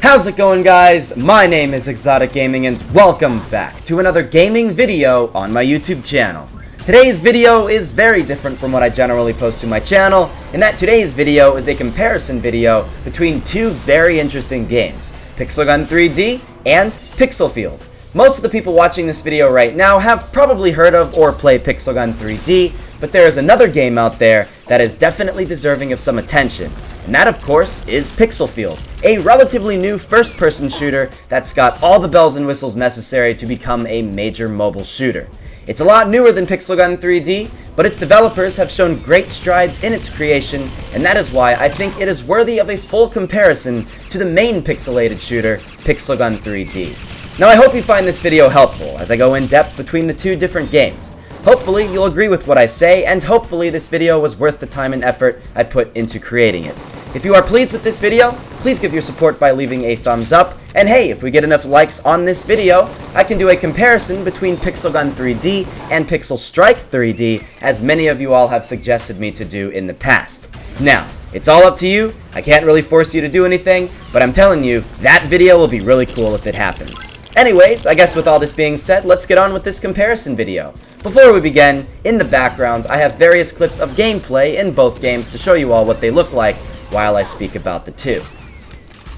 How's it going, guys? My name is ExxotikGaming and welcome back to another gaming video on my YouTube channel. Today's video is very different from what I generally post to my channel, in that today's video is a comparison video between two very interesting games, PixelGun 3D and PixelField. Most of the people watching this video right now have probably heard of or play PixelGun 3D, but there is another game out there that is definitely deserving of some attention. And that, of course, is PixelField, a relatively new first-person shooter that's got all the bells and whistles necessary to become a major mobile shooter. It's a lot newer than PixelGun 3D, but its developers have shown great strides in its creation, and that is why I think it is worthy of a full comparison to the main pixelated shooter, PixelGun 3D. Now, I hope you find this video helpful as I go in depth between the two different games. Hopefully, you'll agree with what I say, and hopefully this video was worth the time and effort I put into creating it. If you are pleased with this video, please give your support by leaving a thumbs up, and hey, if we get enough likes on this video, I can do a comparison between PixelGun 3D and Pixel Strike 3D, as many of you all have suggested me to do in the past. Now, it's all up to you. I can't really force you to do anything, but I'm telling you, that video will be really cool if it happens. Anyways, I guess with all this being said, let's get on with this comparison video. Before we begin, in the background, I have various clips of gameplay in both games to show you all what they look like while I speak about the two.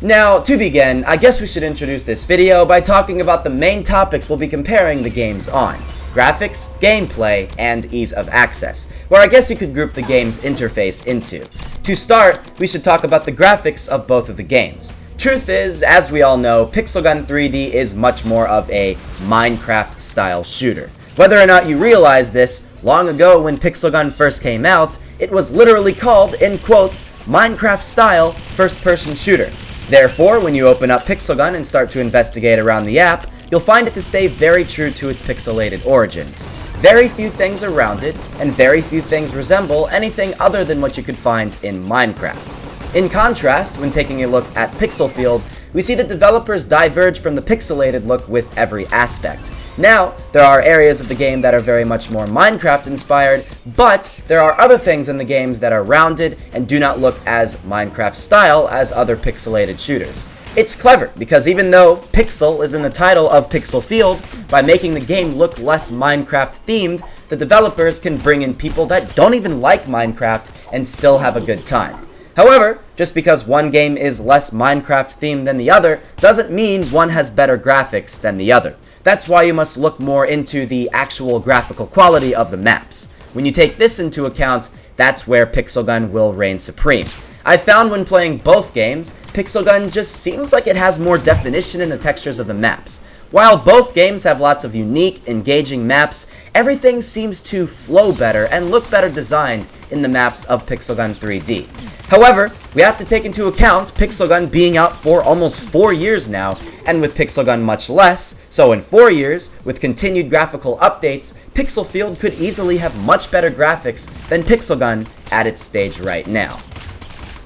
Now, to begin, I guess we should introduce this video by talking about the main topics we'll be comparing the games on: graphics, gameplay, and ease of access, where I guess you could group the game's interface into. To start, we should talk about the graphics of both of the games. Truth is, as we all know, PixelGun 3D is much more of a Minecraft-style shooter. Whether or not you realize this, long ago when PixelGun first came out, it was literally called, in quotes, Minecraft-style first-person shooter. Therefore, when you open up PixelGun and start to investigate around the app, you'll find it to stay very true to its pixelated origins. Very few things are rounded, and very few things resemble anything other than what you could find in Minecraft. In contrast, when taking a look at PixelField, we see that developers diverge from the pixelated look with every aspect. Now, there are areas of the game that are very much more Minecraft-inspired, but there are other things in the games that are rounded and do not look as Minecraft-style as other pixelated shooters. It's clever, because even though Pixel is in the title of PixelField, by making the game look less Minecraft-themed, the developers can bring in people that don't even like Minecraft and still have a good time. However, just because one game is less Minecraft-themed than the other doesn't mean one has better graphics than the other. That's why you must look more into the actual graphical quality of the maps. When you take this into account, that's where PixelGun will reign supreme. I found when playing both games, PixelGun just seems like it has more definition in the textures of the maps. While both games have lots of unique, engaging maps, everything seems to flow better and look better designed in the maps of PixelGun 3D. However, we have to take into account PixelGun being out for almost 4 years now, and with PixelGun much less, so in 4 years, with continued graphical updates, PixelField could easily have much better graphics than PixelGun at its stage right now.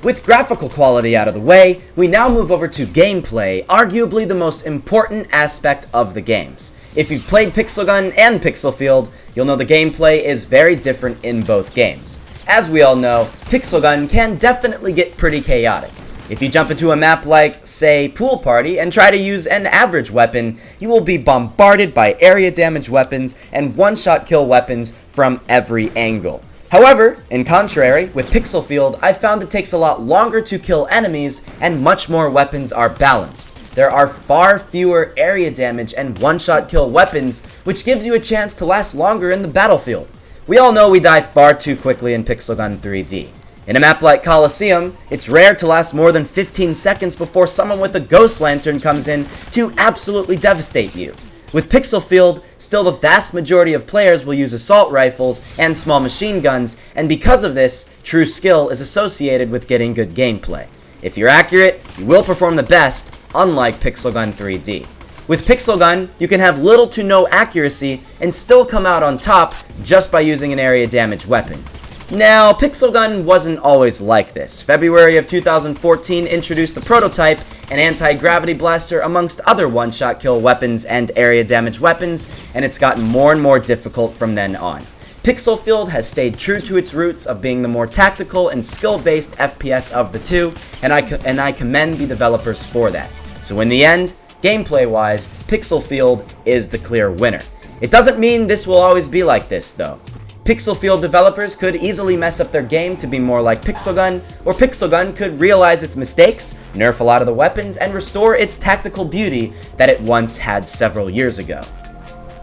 With graphical quality out of the way, we now move over to gameplay, arguably the most important aspect of the games. If you've played PixelGun and PixelField, you'll know the gameplay is very different in both games. As we all know, PixelGun can definitely get pretty chaotic. If you jump into a map like, say, Pool Party and try to use an average weapon, you will be bombarded by area damage weapons and one-shot kill weapons from every angle. However, in contrary, with PixelField, I found it takes a lot longer to kill enemies and much more weapons are balanced. There are far fewer area damage and one-shot kill weapons, which gives you a chance to last longer in the battlefield. We all know we die far too quickly in PixelGun 3D. In a map like Coliseum, it's rare to last more than 15 seconds before someone with a ghost lantern comes in to absolutely devastate you. With PixelField, still the vast majority of players will use assault rifles and small machine guns, and because of this, true skill is associated with getting good gameplay. If you're accurate, you will perform the best, unlike PixelGun 3D. With PixelGun, you can have little to no accuracy and still come out on top just by using an area damage weapon. Now, PixelGun wasn't always like this. February of 2014 introduced the prototype, an anti-gravity blaster amongst other one-shot kill weapons and area damage weapons, and it's gotten more and more difficult from then on. PixelField has stayed true to its roots of being the more tactical and skill-based FPS of the two, and I commend the developers for that. So in the end, gameplay-wise, PixelField is the clear winner. It doesn't mean this will always be like this, though. PixelField developers could easily mess up their game to be more like PixelGun, or PixelGun could realize its mistakes, nerf a lot of the weapons, and restore its tactical beauty that it once had several years ago.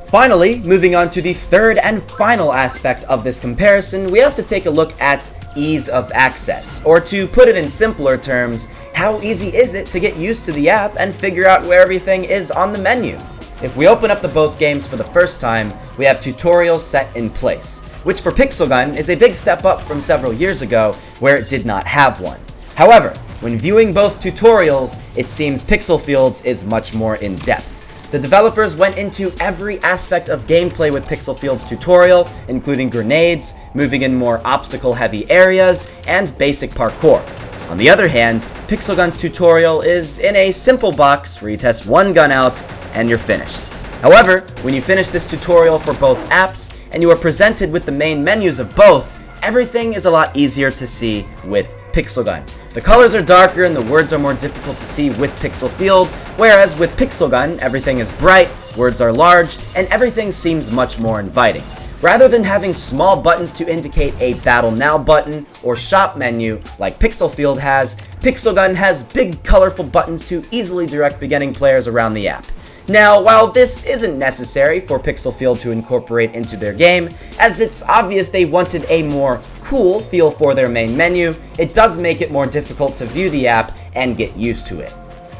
Finally, moving on to the third and final aspect of this comparison, we have to take a look at ease of access, or to put it in simpler terms, how easy is it to get used to the app and figure out where everything is on the menu? If we open up the both games for the first time, we have tutorials set in place, which for PixelGun is a big step up from several years ago where it did not have one. However, when viewing both tutorials, it seems PixelField's is much more in-depth. The developers went into every aspect of gameplay with PixelField's tutorial, including grenades, moving in more obstacle-heavy areas, and basic parkour. On the other hand, PixelGun's tutorial is in a simple box where you test one gun out and you're finished. However, when you finish this tutorial for both apps and you are presented with the main menus of both, everything is a lot easier to see with PixelGun. The colors are darker and the words are more difficult to see with PixelField, whereas with PixelGun, everything is bright, words are large, and everything seems much more inviting. Rather than having small buttons to indicate a Battle Now button or shop menu like PixelField has, PixelGun has big colorful buttons to easily direct beginning players around the app. Now, while this isn't necessary for PixelField to incorporate into their game, as it's obvious they wanted a more cool feel for their main menu, it does make it more difficult to view the app and get used to it.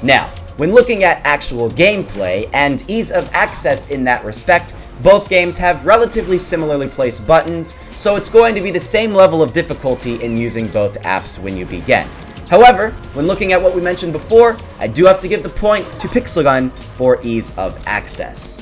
Now, when looking at actual gameplay and ease of access in that respect, both games have relatively similarly placed buttons, so it's going to be the same level of difficulty in using both apps when you begin. However, when looking at what we mentioned before, I do have to give the point to PixelGun for ease of access.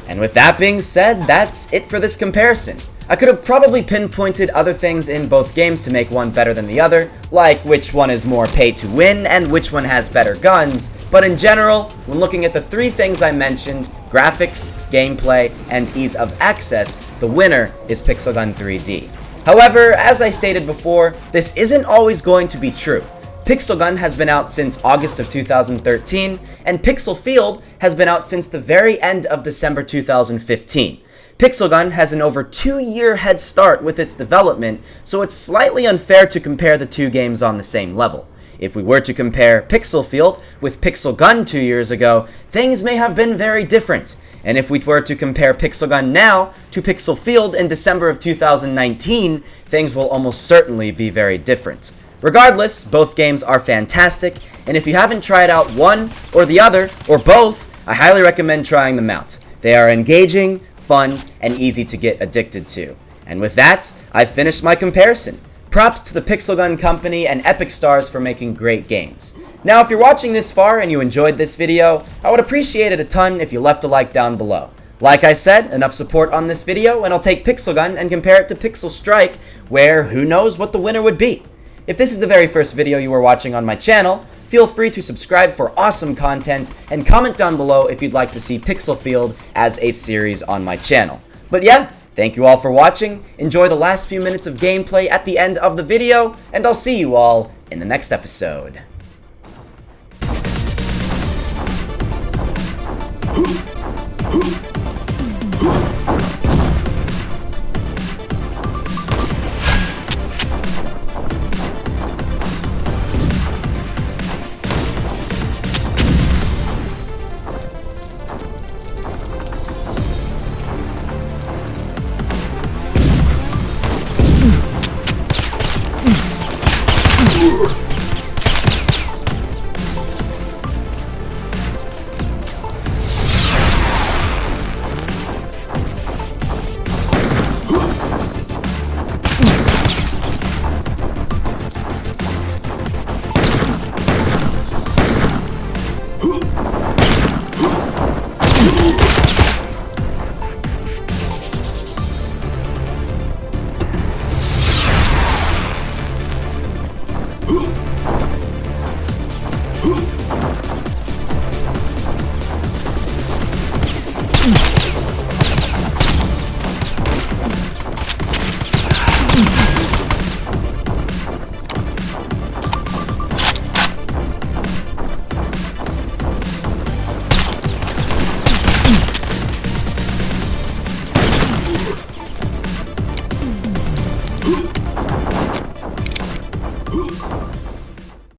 And with that being said, that's it for this comparison. I could have probably pinpointed other things in both games to make one better than the other, like which one is more pay to win and which one has better guns, but in general, when looking at the three things I mentioned, graphics, gameplay, and ease of access, the winner is PixelGun 3D. However, as I stated before, this isn't always going to be true. PixelGun has been out since August of 2013, and PixelField has been out since the very end of December 2015. PixelGun has an over 2-year head start with its development, so it's slightly unfair to compare the two games on the same level. If we were to compare PixelField with PixelGun 2 years ago, things may have been very different. And if we were to compare PixelGun now to PixelField in December of 2019, things will almost certainly be very different. Regardless, both games are fantastic, and if you haven't tried out one or the other, or both, I highly recommend trying them out. They are engaging, fun, and easy to get addicted to. And with that, I've finished my comparison. Props to the PixelGun company and Epic Stars for making great games. Now, if you're watching this far and you enjoyed this video, I would appreciate it a ton if you left a like down below. Like I said, enough support on this video, and I'll take PixelGun and compare it to Pixel Strike, where who knows what the winner would be. If this is the very first video you are watching on my channel, feel free to subscribe for awesome content, and comment down below if you'd like to see PixelField as a series on my channel. But yeah, thank you all for watching, enjoy the last few minutes of gameplay at the end of the video, and I'll see you all in the next episode.